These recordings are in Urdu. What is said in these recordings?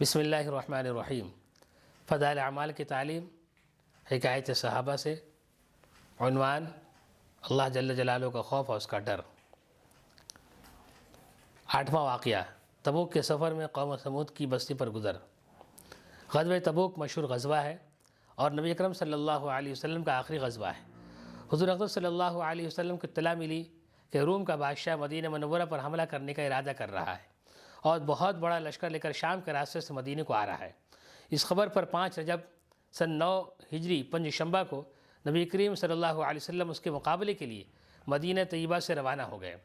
بسم اللہ الرحمن الرحیم۔ فضائل اعمال کی تعلیم، حکایت صحابہ سے، عنوان اللہ جل جلالہ کا خوف اور اس کا ڈر۔ 8واں واقعہ، تبوک کے سفر میں قوم ثمود کی بستی پر گزر۔ غزوہ تبوک مشہور غزوہ ہے اور نبی اکرم صلی اللہ علیہ وسلم کا آخری غزوہ ہے۔ حضور اقدس صلی اللہ علیہ وسلم کو اطلاع ملی کہ روم کا بادشاہ مدینہ منورہ پر حملہ کرنے کا ارادہ کر رہا ہے اور بہت بڑا لشکر لے کر شام کے راستے سے مدینہ کو آ رہا ہے۔ اس خبر پر 5 رجب سن 9 ہجری پنج شنبہ کو نبی کریم صلی اللہ علیہ وسلم اس کے مقابلے کے لیے مدینہ طیبہ سے روانہ ہو گئے۔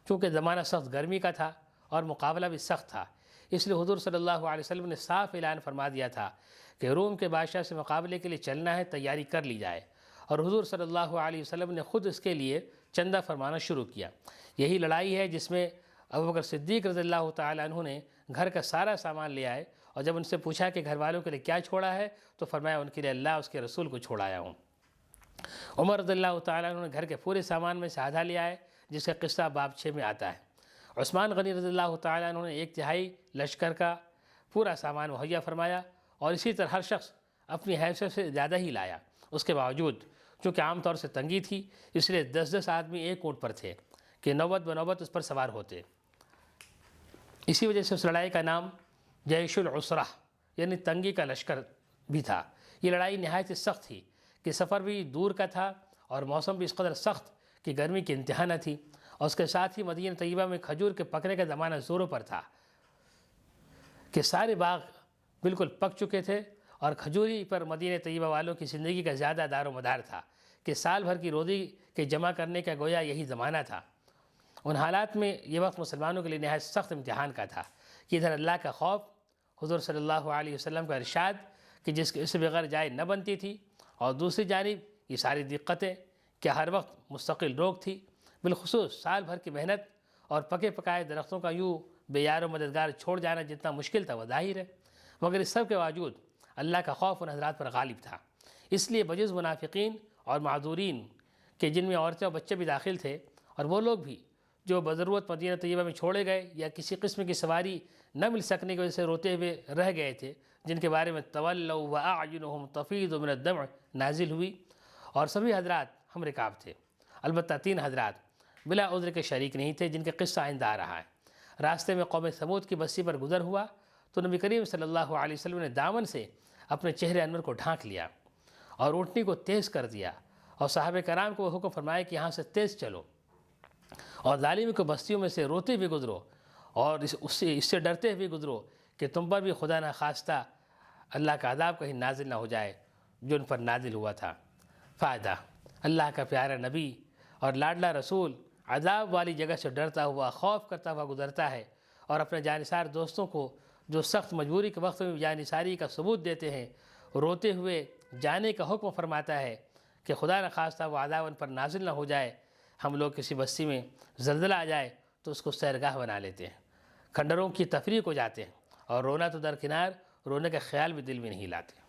چونکہ زمانہ سخت گرمی کا تھا اور مقابلہ بھی سخت تھا، اس لیے حضور صلی اللہ علیہ وسلم نے صاف اعلان فرما دیا تھا کہ روم کے بادشاہ سے مقابلے کے لیے چلنا ہے، تیاری کر لی جائے، اور حضور صلی اللہ علیہ وسلم نے خود اس کے لیے چندہ فرمانا شروع کیا۔ یہی لڑائی ہے جس میں ابوبکر صدیق رضی اللہ تعالیٰ عنہ نے گھر کا سارا سامان لے آئے، اور جب ان سے پوچھا کہ گھر والوں کے لیے کیا چھوڑا ہے تو فرمایا ان کے لیے اللہ اس کے رسول کو چھوڑایا ہوں۔ عمر رضی اللہ تعالیٰ عنہ نے گھر کے پورے سامان میں سے آدھا لے آئے، جس کا قصہ باب 6 میں آتا ہے۔ عثمان غنی رضی اللہ تعالیٰ عنہ نے 1/3 لشکر کا پورا سامان مہیا فرمایا، اور اسی طرح ہر شخص اپنی حیثیت سے زیادہ ہی لایا۔ اس کے باوجود چونکہ عام طور سے تنگی تھی، اس لیے 10 آدمی ایک اونٹ پر تھے کہ نوبت بنوبت اس پر سوار ہوتے۔ اسی وجہ سے اس لڑائی کا نام جیش العسرہ یعنی تنگی کا لشکر بھی تھا۔ یہ لڑائی نہایت سخت تھی کہ سفر بھی دور کا تھا اور موسم بھی اس قدر سخت کہ گرمی کی انتہا نہ تھی، اور اس کے ساتھ ہی مدینہ طیبہ میں کھجور کے پکنے کا زمانہ زوروں پر تھا کہ سارے باغ بالکل پک چکے تھے، اور کھجوری پر مدینہ طیبہ والوں کی زندگی کا زیادہ دار و مدار تھا کہ سال بھر کی روزی کے جمع کرنے کا گویا یہی زمانہ تھا۔ ان حالات میں یہ وقت مسلمانوں کے لیے نہایت سخت امتحان کا تھا کہ ادھر اللہ کا خوف، حضور صلی اللہ علیہ وسلم کا ارشاد کہ جس کے اس بغیر جائے نہ بنتی تھی، اور دوسری جانب یہ ساری دقتیں کہ ہر وقت مستقل روک تھی، بالخصوص سال بھر کی محنت اور پکے پکائے درختوں کا یوں بے یار و مددگار چھوڑ جانا جتنا مشکل تھا وہ ظاہر ہے، مگر اس سب کے باوجود اللہ کا خوف ان حضرات پر غالب تھا۔ اس لیے بجز منافقین اور معذورین کہ جن میں عورتیں اور بچے بھی داخل تھے، اور وہ لوگ بھی جو بضرورت مدینہ طیبہ میں چھوڑے گئے یا کسی قسم کی سواری نہ مل سکنے کی وجہ سے روتے ہوئے رہ گئے تھے، جن کے بارے میں تولوا واعینہم تفیض من الدمع نازل ہوئی، اور سبھی حضرات ہم رکاب تھے۔ البتہ 3 حضرات بلا عذر کے شریک نہیں تھے، جن کے قصہ آئندہ آ رہا ہے۔ راستے میں قوم ثمود کی بستی پر گزر ہوا تو نبی کریم صلی اللہ علیہ وسلم نے دامن سے اپنے چہرے انور کو ڈھانک لیا اور اونٹنی کو تیز کر دیا، اور صحابہ کرام کو وہ حکم فرمایا کہ یہاں سے تیز چلو اور ظالموں کو بستیوں میں سے روتے ہوئے گزرو، اور اس سے ڈرتے ہوئے گزرو کہ تم پر بھی خدا نخواستہ اللہ کا عذاب کہیں نازل نہ ہو جائے جو ان پر نازل ہوا تھا۔ فائدہ: اللہ کا پیارا نبی اور لاڈلا رسول عذاب والی جگہ سے ڈرتا ہوا، خوف کرتا ہوا گزرتا ہے، اور اپنے جانثار دوستوں کو جو سخت مجبوری کے وقت میں جانثاری کا ثبوت دیتے ہیں، روتے ہوئے جانے کا حکم فرماتا ہے کہ خدا نخواستہ وہ عذاب ان پر نازل نہ ہو جائے۔ ہم لوگ کسی بستی میں زلزلہ آ جائے تو اس کو سیرگاہ بنا لیتے ہیں، کھنڈروں کی تفریح کو جاتے ہیں، اور رونا تو درکنار، رونے کا خیال بھی دل میں نہیں لاتے۔